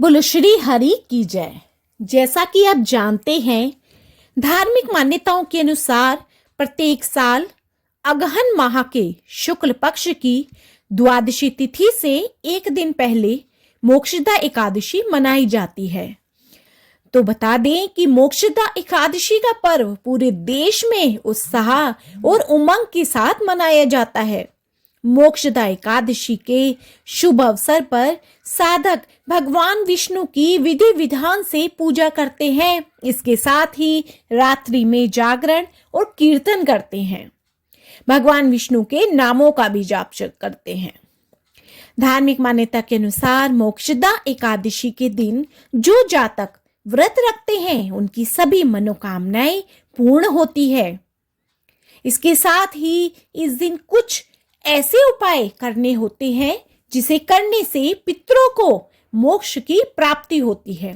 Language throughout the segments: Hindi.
बोलो श्री हरि की जय। जैसा कि आप जानते हैं, धार्मिक मान्यताओं के अनुसार प्रत्येक साल अगहन माह के शुक्ल पक्ष की द्वादशी तिथि से एक दिन पहले मोक्षदा एकादशी मनाई जाती है। तो बता दें कि मोक्षदा एकादशी का पर्व पूरे देश में उत्साह और उमंग के साथ मनाया जाता है। मोक्षदा एकादशी के शुभ अवसर पर साधक भगवान विष्णु की विधि विधान से पूजा करते हैं। इसके साथ ही रात्रि में जागरण और कीर्तन करते हैं। भगवान विष्णु के नामों का भी जाप करते हैं। धार्मिक मान्यता के अनुसार मोक्षदा एकादशी के दिन जो जातक व्रत रखते हैं उनकी सभी मनोकामनाएं पूर्ण होती है। इसके साथ ही इस दिन कुछ ऐसे उपाय करने होते हैं जिसे करने से पितरों को मोक्ष की प्राप्ति होती है।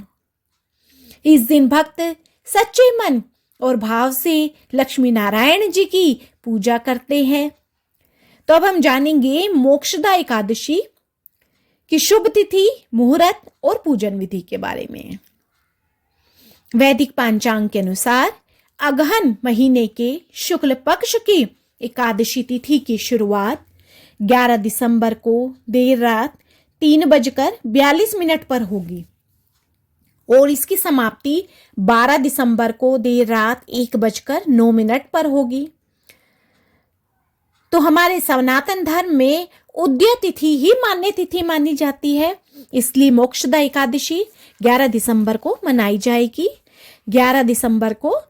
इस दिन भक्त सच्चे मन और भाव से लक्ष्मी नारायण जी की पूजा करते हैं। तो अब हम जानेंगे मोक्षदा एकादशी की शुभ तिथि, मुहूर्त और पूजन विधि के बारे में। वैदिक पंचांग के अनुसार अगहन महीने के शुक्ल पक्ष की एकादशी तिथि की शुरुआत 11 दिसंबर को देर रात 3:42 पर होगी और इसकी समाप्ति 12 दिसंबर को देर रात 1:09 पर होगी। तो हमारे सनातन धर्म में उदय तिथि ही मान्य तिथि मानी जाती है, इसलिए मोक्षदा एकादशी 11 दिसंबर को मनाई जाएगी। 11 दिसंबर को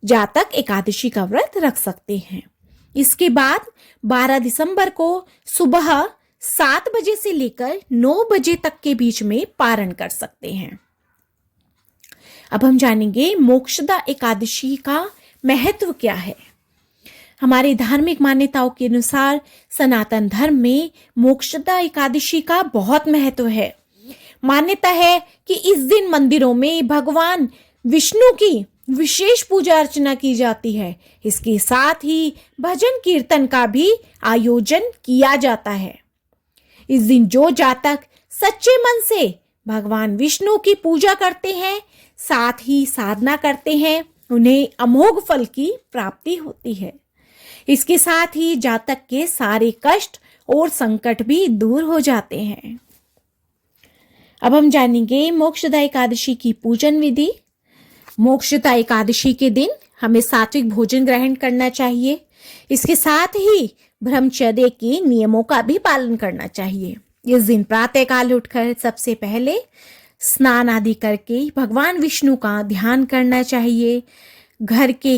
जातक एकादशी का व्रत रख सकते हैं। इसके बाद 12 दिसंबर को सुबह 7 बजे से लेकर 9 बजे तक के बीच में पारण कर सकते हैं। अब हम जानेंगे मोक्षदा एकादशी का महत्व क्या है। हमारी धार्मिक मान्यताओं के अनुसार सनातन धर्म में मोक्षदा एकादशी का बहुत महत्व है। मान्यता है कि इस दिन मंदिरों में भगवान विष्णु की विशेष पूजा अर्चना की जाती है। इसके साथ ही भजन कीर्तन का भी आयोजन किया जाता है। इस दिन जो जातक सच्चे मन से भगवान विष्णु की पूजा करते हैं, साथ ही साधना करते हैं, उन्हें अमोघ फल की प्राप्ति होती है। इसके साथ ही जातक के सारे कष्ट और संकट भी दूर हो जाते हैं। अब हम जानेंगे मोक्षदा एकादशी की पूजन विधि। मोक्षदा एकादशी के दिन हमें सात्विक भोजन ग्रहण करना चाहिए। इसके साथ ही ब्रह्मचर्य के नियमों का भी पालन करना चाहिए। इस दिन प्रातःकाल उठकर सबसे पहले स्नान आदि करके भगवान विष्णु का ध्यान करना चाहिए। घर के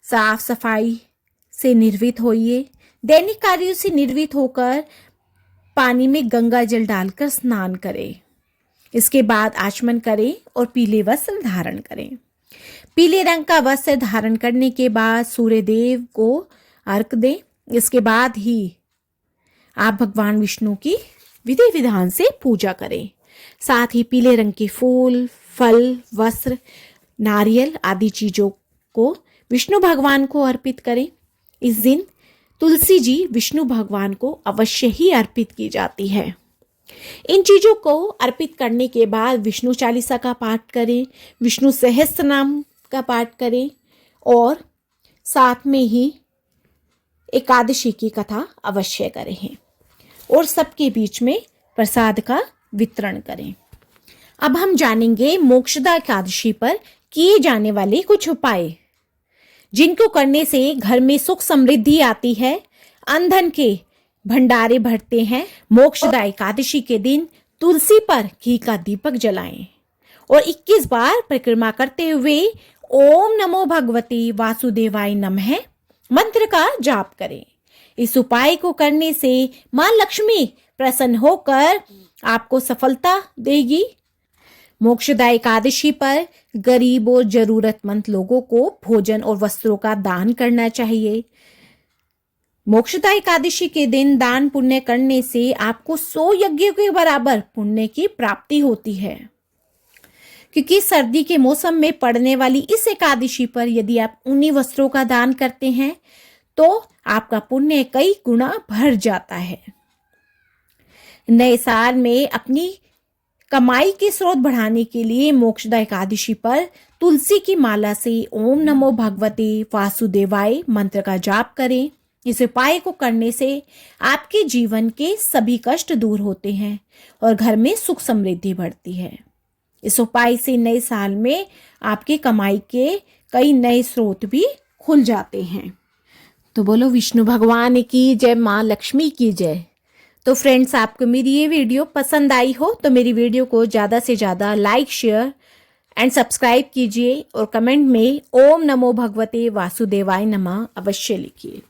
साफ सफाई से निर्वृत्त होइए। दैनिक कार्यों से निर्वृत्त होकर पानी में गंगा जल डालकर स्नान करें। इसके बाद आचमन करें और पीले वस्त्र धारण करें। पीले रंग का वस्त्र धारण करने के बाद सूर्य देव को अर्घ दें। इसके बाद ही आप भगवान विष्णु की विधि विधान से पूजा करें। साथ ही पीले रंग के फूल, फल, वस्त्र, नारियल आदि चीजों को विष्णु भगवान को अर्पित करें। इस दिन तुलसी जी विष्णु भगवान को अवश्य ही अर्पित की जाती है। इन चीजों को अर्पित करने के बाद विष्णु चालीसा का पाठ करें, विष्णु सहस्त्र नाम का पाठ करें और साथ में ही एकादशी की कथा अवश्य करें और सबके बीच में प्रसाद का वितरण करें। अब हम जानेंगे मोक्षदा एकादशी पर किए जाने वाले कुछ उपाय, जिनको करने से घर में सुख समृद्धि आती है, अन्न के भंडारे भरते हैं। मोक्षदा एकादशी के दिन तुलसी पर घी का दीपक जलाएं और 21 बार परिक्रमा करते हुए ओम नमो भगवते वासुदेवाय नमः मंत्र का जाप करें। इस उपाय को करने से मां लक्ष्मी प्रसन्न होकर आपको सफलता देगी। मोक्षदा एकादशी पर गरीब और जरूरतमंद लोगों को भोजन और वस्त्रों का दान करना चाहिए। मोक्षदा एकादशी के दिन दान पुण्य करने से आपको 100 यज्ञों के बराबर पुण्य की प्राप्ति होती है। क्योंकि सर्दी के मौसम में पड़ने वाली इस एकादशी पर यदि आप ऊनी वस्त्रों का दान करते हैं तो आपका पुण्य कई गुना बढ़ जाता है। नए साल में अपनी कमाई के स्रोत बढ़ाने के लिए मोक्षदा एकादशी पर तुलसी की माला से ओम नमो भगवते वासुदेवाय मंत्र का जाप करें। इस उपाय को करने से आपके जीवन के सभी कष्ट दूर होते हैं और घर में सुख समृद्धि बढ़ती है। इस उपाय से नए साल में आपके कमाई के कई नए स्रोत भी खुल जाते हैं। तो बोलो विष्णु भगवान की जय, माँ लक्ष्मी की जय। तो फ्रेंड्स, आपको मेरी ये वीडियो पसंद आई हो तो मेरी वीडियो को ज़्यादा से ज़्यादा लाइक, शेयर एंड सब्सक्राइब कीजिए और कमेंट में ओम नमो भगवते वासुदेवाय नमः अवश्य लिखिए।